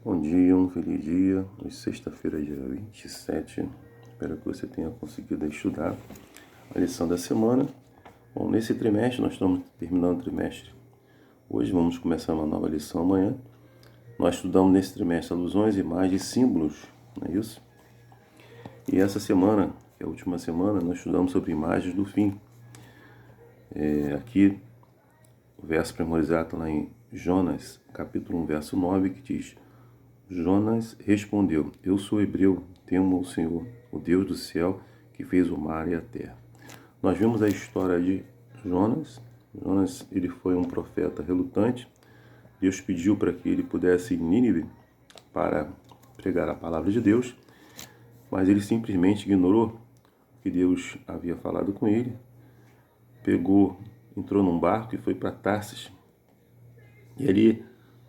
Bom dia, um feliz dia. Hoje sexta-feira, dia 27. Espero que você tenha conseguido estudar a lição da semana. Bom, nesse trimestre, nós estamos terminando o trimestre. Hoje vamos começar uma nova lição amanhã. Nós estudamos nesse trimestre alusões, imagens e símbolos, não é isso? E essa semana, que é a última semana, nós estudamos sobre imagens do fim. Aqui, o verso memorizado está lá em Jonas, capítulo 1, verso 9, que diz: Jonas respondeu: Eu sou hebreu, temo o Senhor, o Deus do céu, que fez o mar e a terra. Nós vimos a história de Jonas. Jonas, ele foi um profeta relutante. Deus pediu para que ele pudesse ir em Nínive para pregar a palavra de Deus, mas ele simplesmente ignorou o que Deus havia falado com ele. Entrou num barco e foi para Tarsis. E ali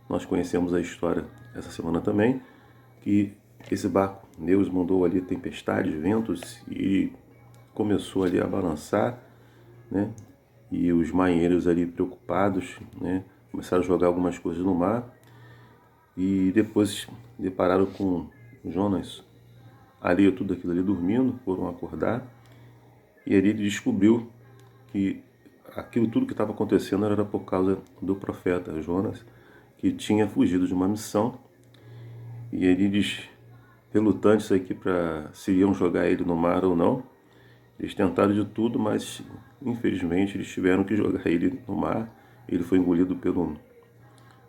nós conhecemos a história essa semana também, que esse barco, Deus mandou ali tempestades, ventos, e começou ali a balançar, né? E os marinheiros ali preocupados, né, começaram a jogar algumas coisas no mar e depois depararam com Jonas ali, tudo aquilo ali dormindo, foram acordar e ali ele descobriu que aquilo tudo que estava acontecendo era por causa do profeta Jonas, que tinha fugido de uma missão. E eles, relutantes aqui para se iam jogar ele no mar ou não, eles tentaram de tudo, mas infelizmente eles tiveram que jogar ele no mar. Ele foi engolido por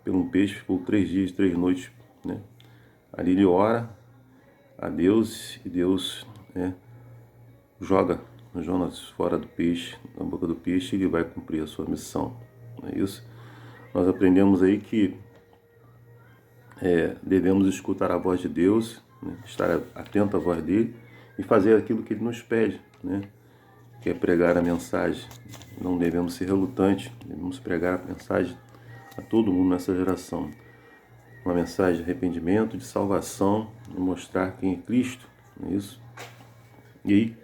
um peixe, ficou 3 dias, 3 noites, né? Ali ele ora a Deus e Deus, né, joga Jonas fora do peixe, na boca do peixe, e ele vai cumprir a sua missão. Não é isso? Nós aprendemos aí que devemos escutar a voz de Deus, né, estar atento à voz dele e fazer aquilo que ele nos pede, né, que é pregar a mensagem. Não devemos ser relutantes, devemos pregar a mensagem a todo mundo nessa geração. Uma mensagem de arrependimento, de salvação, de mostrar quem é Cristo, não é isso? E aí,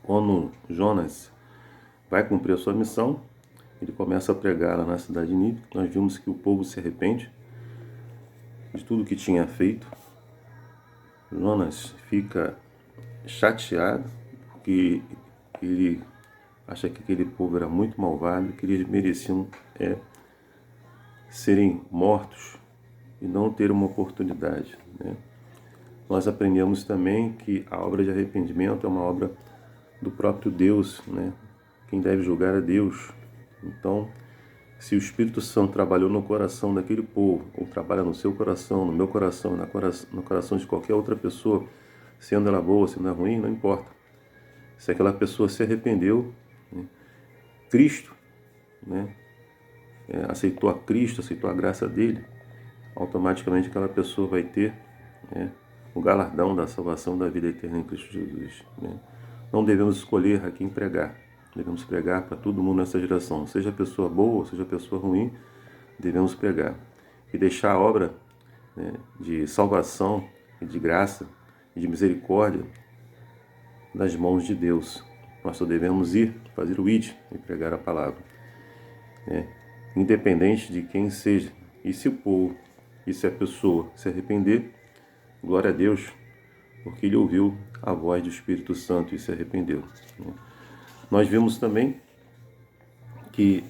quando Jonas vai cumprir a sua missão, ele começa a pregar lá na cidade de Nínive. Nós vimos que o povo se arrepende de tudo que tinha feito. Jonas fica chateado porque ele acha que aquele povo era muito malvado, que eles mereciam serem mortos e não ter uma oportunidade, né? Nós aprendemos também que a obra de arrependimento é uma obra do próprio Deus, né? Quem deve julgar é Deus. Então, se o Espírito Santo trabalhou no coração daquele povo, ou trabalha no seu coração, no meu coração, no coração de qualquer outra pessoa, sendo ela boa, sendo ela ruim, não importa. Se aquela pessoa se arrependeu, né, Cristo, né, aceitou a Cristo, aceitou a graça dele, automaticamente aquela pessoa vai ter, né, o galardão da salvação da vida eterna em Cristo Jesus, né? Não devemos escolher a quem pregar. Devemos pregar para todo mundo nessa geração. Seja pessoa boa, seja pessoa ruim, devemos pregar. E deixar a obra, né, de salvação e de graça e de misericórdia nas mãos de Deus. Nós só devemos ir, fazer o id e pregar a palavra, né? Independente de quem seja. E se o povo, e se a pessoa se arrepender, glória a Deus, porque ele ouviu a voz do Espírito Santo e se arrependeu, né? Nós vimos também que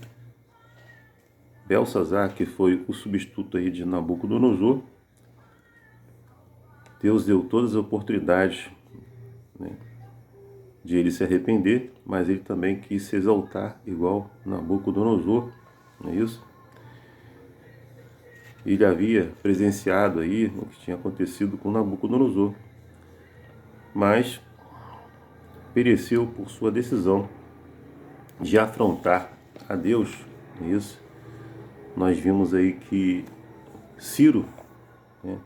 Belsazar, que foi o substituto aí de Nabucodonosor, Deus deu todas as oportunidades, né, de ele se arrepender, mas ele também quis se exaltar igual Nabucodonosor, não é isso? Ele havia presenciado aí o que tinha acontecido com Nabucodonosor, mas pereceu por sua decisão de afrontar a Deus, não é isso? Nós vimos aí que Ciro, né,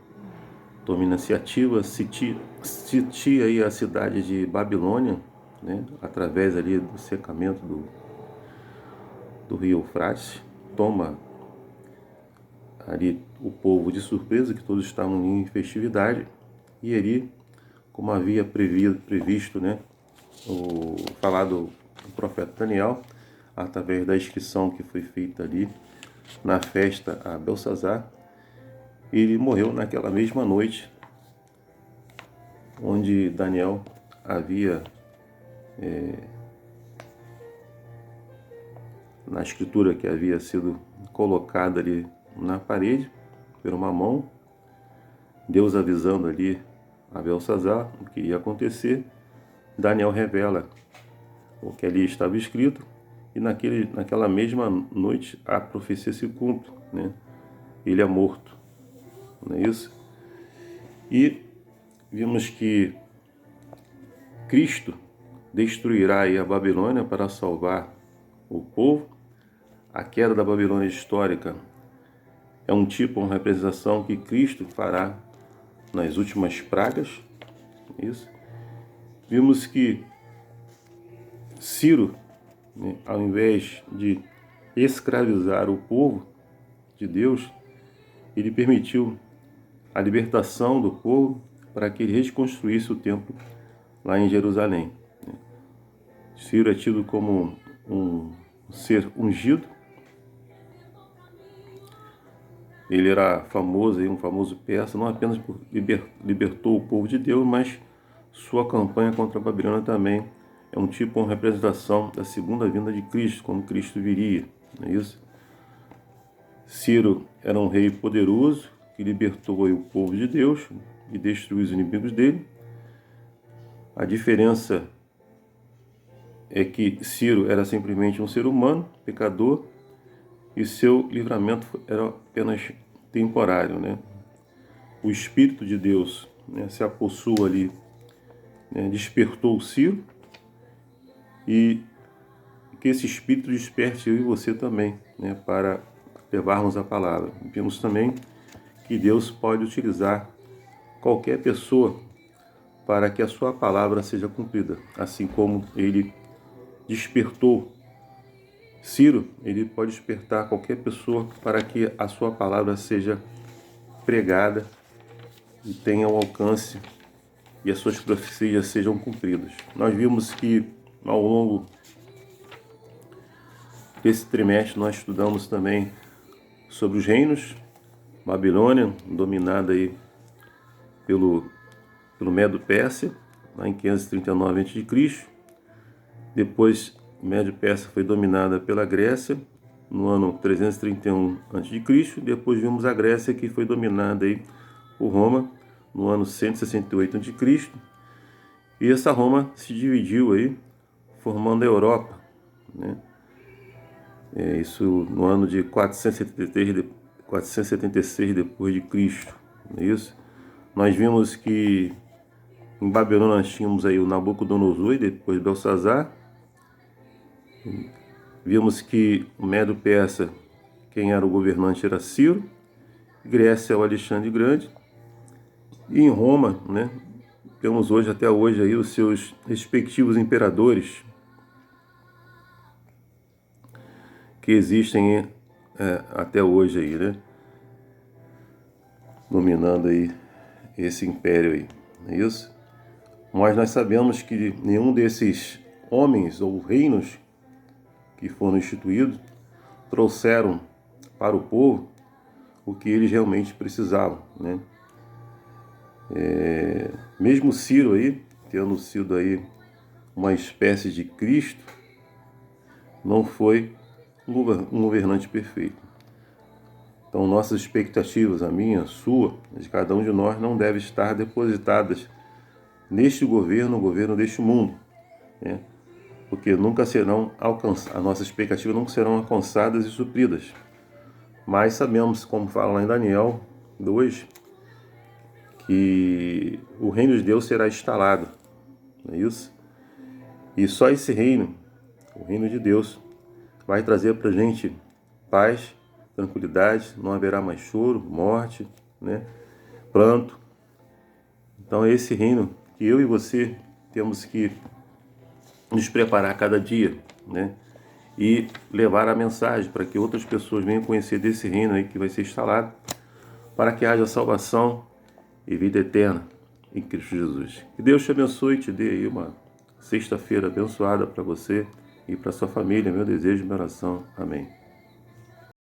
toma iniciativa, sitia aí a cidade de Babilônia, né, através ali do secamento do rio Eufrates, toma ali o povo de surpresa, que todos estavam em festividade, e ali, como havia previsto, né, falado o profeta Daniel, através da inscrição que foi feita ali na festa a Belsazar, Ele morreu naquela mesma noite onde Daniel havia, na escritura que havia sido colocada ali na parede, por uma mão, Deus avisando ali a Belsazar o que ia acontecer. Daniel revela o que ali estava escrito, e naquela mesma noite a profecia se cumpre, né? Ele é morto, não é isso? E vimos que Cristo destruirá aí a Babilônia para salvar o povo. A queda da Babilônia histórica é um tipo, uma representação que Cristo fará nas últimas pragas. Isso. Vimos que Ciro, né, ao invés de escravizar o povo de Deus, ele permitiu a libertação do povo para que ele reconstruísse o templo lá em Jerusalém. Ciro é tido como um ser ungido. Ele era famoso, um famoso persa, não apenas por libertou o povo de Deus, mas sua campanha contra a Babilônia também é um tipo, uma representação da segunda vinda de Cristo, como Cristo viria, não é isso? Ciro era um rei poderoso que libertou o povo de Deus e destruiu os inimigos dele. A diferença é que Ciro era simplesmente um ser humano, pecador, e seu livramento era apenas temporário, né? O Espírito de Deus, né, se apossou ali, né, despertou Ciro, e que esse Espírito desperte eu e você também, né, para levarmos a palavra. Vimos também que Deus pode utilizar qualquer pessoa para que a sua palavra seja cumprida, assim como ele despertou Ciro, ele pode despertar qualquer pessoa para que a sua palavra seja pregada e tenha um alcance e as suas profecias sejam cumpridas. Nós vimos que ao longo desse trimestre nós estudamos também sobre os reinos. Babilônia, dominada aí pelo Medo-Pérsia, lá em 539 a.C. Depois, Médio-Persa foi dominada pela Grécia, no ano 331 a.C. Depois vimos a Grécia, que foi dominada aí por Roma, no ano 168 a.C. E essa Roma se dividiu aí, formando a Europa, né? Isso no ano de 476 depois de Cristo, não é isso? Nós vimos que em Babilônia nós tínhamos aí o Nabucodonosor e depois Belsazar. Vimos que o Medo-Persa, quem era o governante era Ciro, Grécia é o Alexandre Grande, e em Roma, né, temos hoje, até hoje, aí, os seus respectivos imperadores que existem até hoje aí, né, dominando aí esse império aí, não é isso? Mas nós sabemos que nenhum desses homens ou reinos que foram instituídos trouxeram para o povo o que eles realmente precisavam, né? Mesmo Ciro aí, tendo sido aí uma espécie de Cristo, não foi um governante perfeito. Então nossas expectativas, a minha, a sua, de cada um de nós, não devem estar depositadas neste governo, o governo deste mundo, né? Porque nunca serão alcançadas, as nossas expectativas nunca serão alcançadas e supridas. Mas sabemos, como fala lá em Daniel 2, que o reino de Deus será instalado, não é isso? E só esse reino, o reino de Deus, vai trazer para a gente paz, tranquilidade, não haverá mais choro, morte, né? Pranto. Então é esse reino que eu e você temos que nos preparar a cada dia, né? E levar a mensagem para que outras pessoas venham conhecer desse reino aí que vai ser instalado, para que haja salvação e vida eterna em Cristo Jesus. Que Deus te abençoe e te dê aí uma sexta-feira abençoada para você e para sua família. Meu desejo e minha oração. Amém.